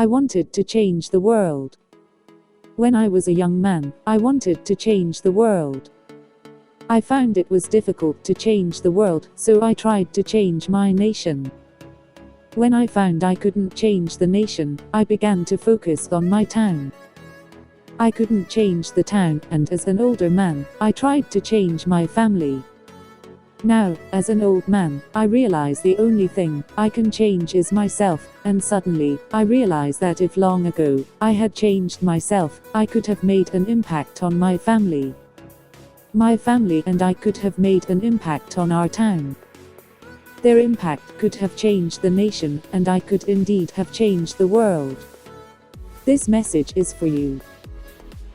I wanted to change the world. When I was a young man, I wanted to change the world. I found it was difficult to change the world, so I tried to change my nation. When I found I couldn't change the nation, I began to focus on my town. I couldn't change the town, and as an older man, I tried to change my family. Now, as an old man, I realize the only thing I can change is myself, and suddenly, I realize that if long ago, I had changed myself, I could have made an impact on my family. My family and I could have made an impact on our town. Their impact could have changed the nation, and I could indeed have changed the world. This message is for you.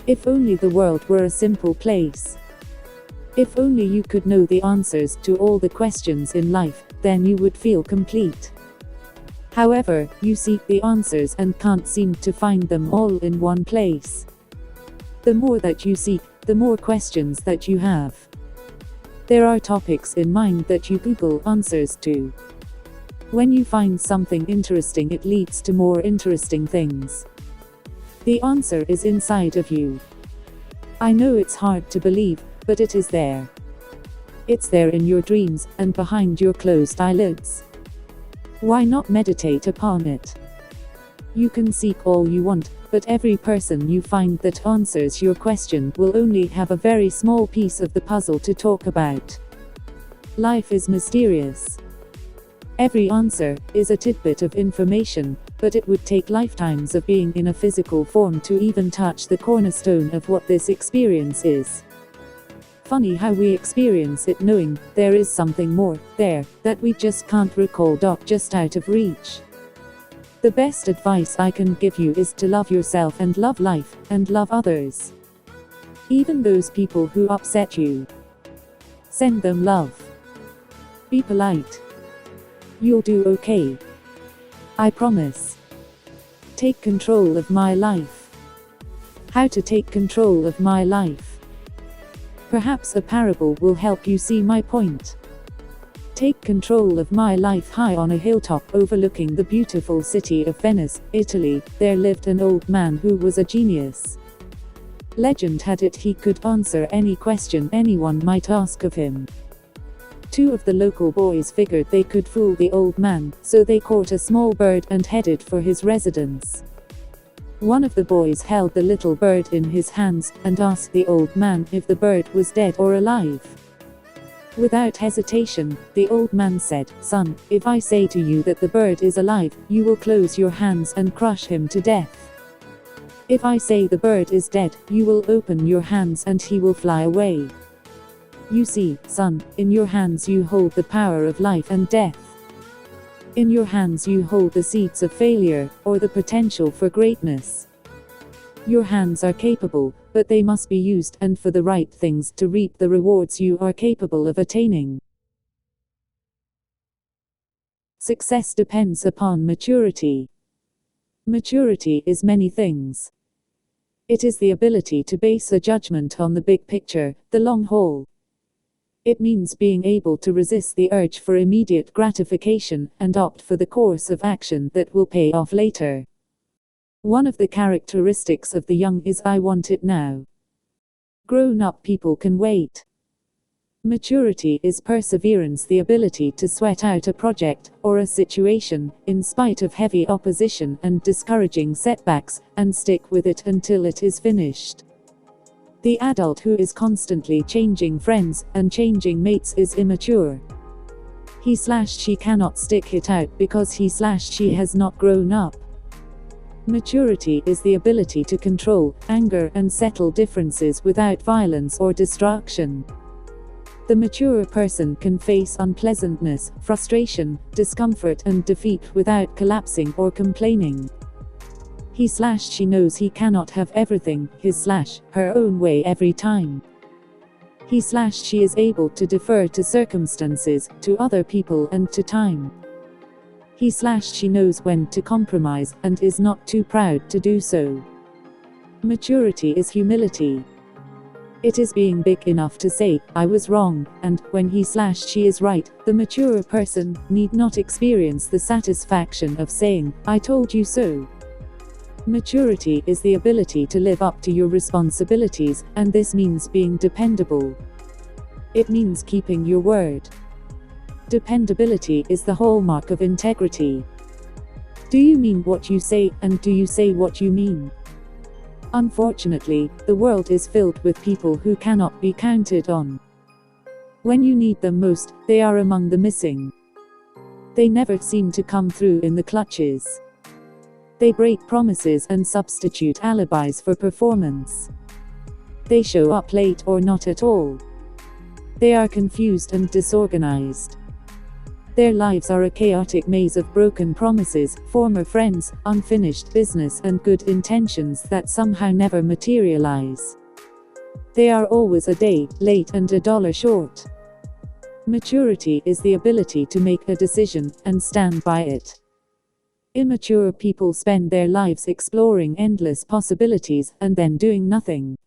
If only the world were a simple place. If only you could know the answers to all the questions in life, then you would feel complete. However, you seek the answers and can't seem to find them all in one place. The more that you seek, the more questions that you have. There are topics in mind that you Google answers to. When you find something interesting, it leads to more interesting things. The answer is inside of you. I know it's hard to believe, but it is there. It's there in your dreams, and behind your closed eyelids. Why not meditate upon it? You can seek all you want, but every person you find that answers your question will only have a very small piece of the puzzle to talk about. Life is mysterious. Every answer is a tidbit of information, but it would take lifetimes of being in a physical form to even touch the cornerstone of what this experience is. Funny how we experience it knowing there is something more there that we just can't recall, just out of reach. The best advice I can give you is to love yourself and love life and love others. Even those people who upset you. Send them love. Be polite. You'll do okay. I promise. Take control of my life. How to take control of my life? Perhaps a parable will help you see my point. Take control of my life. High on a hilltop overlooking the beautiful city of Venice, Italy, there lived an old man who was a genius. Legend had it he could answer any question anyone might ask of him. Two of the local boys figured they could fool the old man, so they caught a small bird and headed for his residence. One of the boys held the little bird in his hands, and asked the old man if the bird was dead or alive. Without hesitation, the old man said, "Son, if I say to you that the bird is alive, you will close your hands and crush him to death. If I say the bird is dead, you will open your hands and he will fly away. You see, son, in your hands you hold the power of life and death. In your hands you hold the seeds of failure, or the potential for greatness. Your hands are capable, but they must be used and for the right things to reap the rewards you are capable of attaining." Success depends upon maturity. Maturity is many things. It is the ability to base a judgment on the big picture, the long haul. It means being able to resist the urge for immediate gratification and opt for the course of action that will pay off later. One of the characteristics of the young is "I want it now." Grown-up people can wait. Maturity is perseverance, the ability to sweat out a project or a situation, in spite of heavy opposition and discouraging setbacks, and stick with it until it is finished. The adult who is constantly changing friends and changing mates is immature. He/she cannot stick it out because he/she has not grown up. Maturity is the ability to control anger and settle differences without violence or destruction. The mature person can face unpleasantness, frustration, discomfort and defeat without collapsing or complaining. He/she knows he cannot have everything his/her own way every time. He/she is able to defer to circumstances, to other people and to time. He/she knows when to compromise, and is not too proud to do so. Maturity is humility. It is being big enough to say, "I was wrong," and, when he/she is right, the mature person need not experience the satisfaction of saying, "I told you so." Maturity is the ability to live up to your responsibilities, and this means being dependable. It means keeping your word. Dependability is the hallmark of integrity. Do you mean what you say, and do you say what you mean? Unfortunately, the world is filled with people who cannot be counted on. When you need them most, they are among the missing. They never seem to come through in the clutches. They break promises and substitute alibis for performance. They show up late or not at all. They are confused and disorganized. Their lives are a chaotic maze of broken promises, former friends, unfinished business, and good intentions that somehow never materialize. They are always a day late and a dollar short. Maturity is the ability to make a decision and stand by it. Immature people spend their lives exploring endless possibilities and then doing nothing.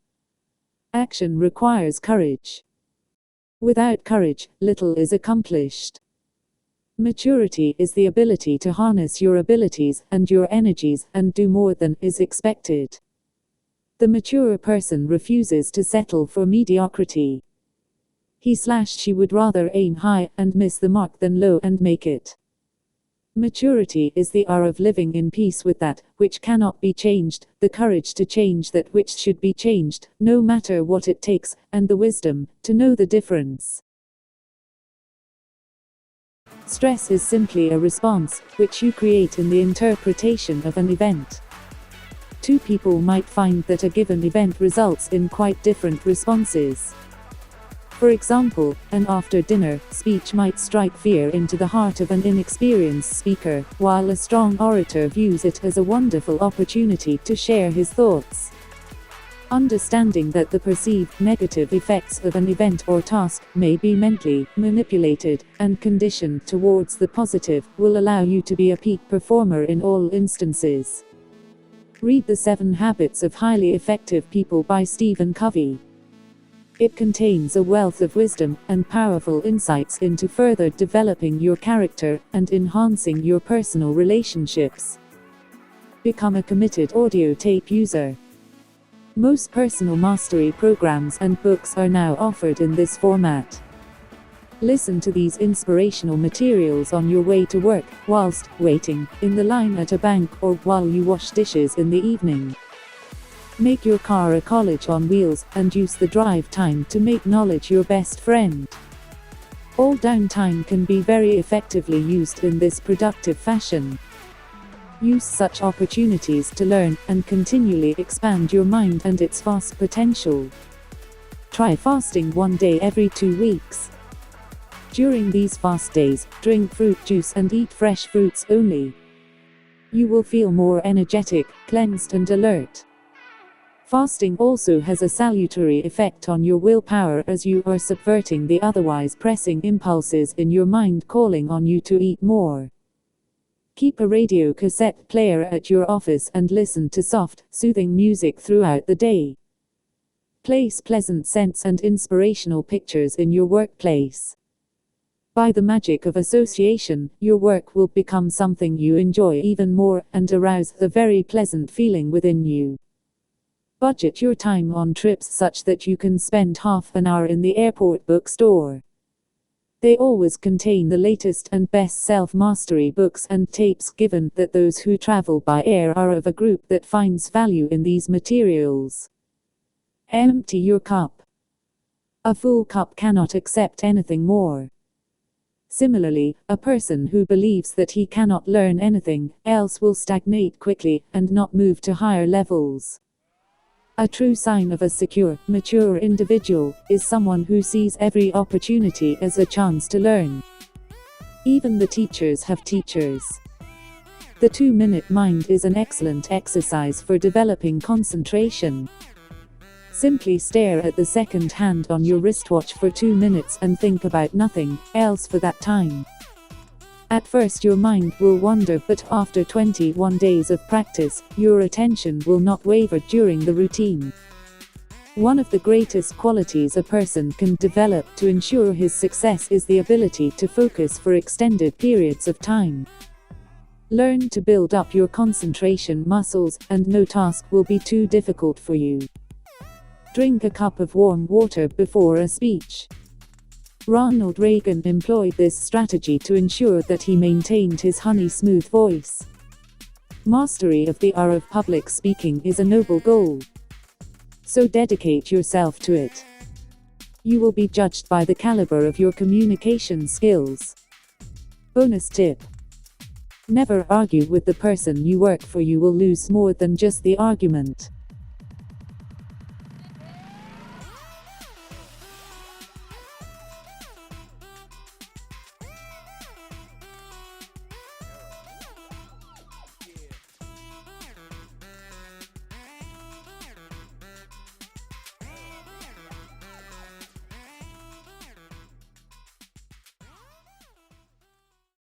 Action requires courage. Without courage, little is accomplished. Maturity is the ability to harness your abilities and your energies and do more than is expected. The mature person refuses to settle for mediocrity. He/she would rather aim high and miss the mark than low and make it. Maturity is the art of living in peace with that which cannot be changed, the courage to change that which should be changed, no matter what it takes, and the wisdom to know the difference. Stress is simply a response, which you create in the interpretation of an event. Two people might find that a given event results in quite different responses. For example, an after-dinner speech might strike fear into the heart of an inexperienced speaker, while a strong orator views it as a wonderful opportunity to share his thoughts. Understanding that the perceived negative effects of an event or task may be mentally manipulated and conditioned towards the positive will allow you to be a peak performer in all instances. Read The 7 Habits of Highly Effective People by Stephen Covey. It contains a wealth of wisdom and powerful insights into further developing your character and enhancing your personal relationships. Become a committed audio tape user. Most personal mastery programs and books are now offered in this format. Listen to these inspirational materials on your way to work, whilst waiting in the line at a bank, or while you wash dishes in the evening. Make your car a college on wheels, and use the drive time to make knowledge your best friend. All downtime can be very effectively used in this productive fashion. Use such opportunities to learn and continually expand your mind and its vast potential. Try fasting 1 day every 2 weeks. During these fast days, drink fruit juice and eat fresh fruits only. You will feel more energetic, cleansed, and alert. Fasting also has a salutary effect on your willpower, as you are subverting the otherwise pressing impulses in your mind calling on you to eat more. Keep a radio cassette player at your office and listen to soft, soothing music throughout the day. Place pleasant scents and inspirational pictures in your workplace. By the magic of association, your work will become something you enjoy even more and arouse a very pleasant feeling within you. Budget your time on trips such that you can spend half an hour in the airport bookstore. They always contain the latest and best self-mastery books and tapes, given that those who travel by air are of a group that finds value in these materials. Empty your cup. A full cup cannot accept anything more. Similarly, a person who believes that he cannot learn anything else will stagnate quickly and not move to higher levels. A true sign of a secure, mature individual is someone who sees every opportunity as a chance to learn. Even the teachers have teachers. The 2-minute mind is an excellent exercise for developing concentration. Simply stare at the second hand on your wristwatch for 2 minutes and think about nothing else for that time. At first your mind will wander, but after 21 days of practice, your attention will not waver during the routine. One of the greatest qualities a person can develop to ensure his success is the ability to focus for extended periods of time. Learn to build up your concentration muscles, and no task will be too difficult for you. Drink a cup of warm water before a speech. Ronald Reagan employed this strategy to ensure that he maintained his honey-smooth voice. Mastery of the art of public speaking is a noble goal. So dedicate yourself to it. You will be judged by the caliber of your communication skills. Bonus tip: never argue with the person you work for. You will lose more than just the argument.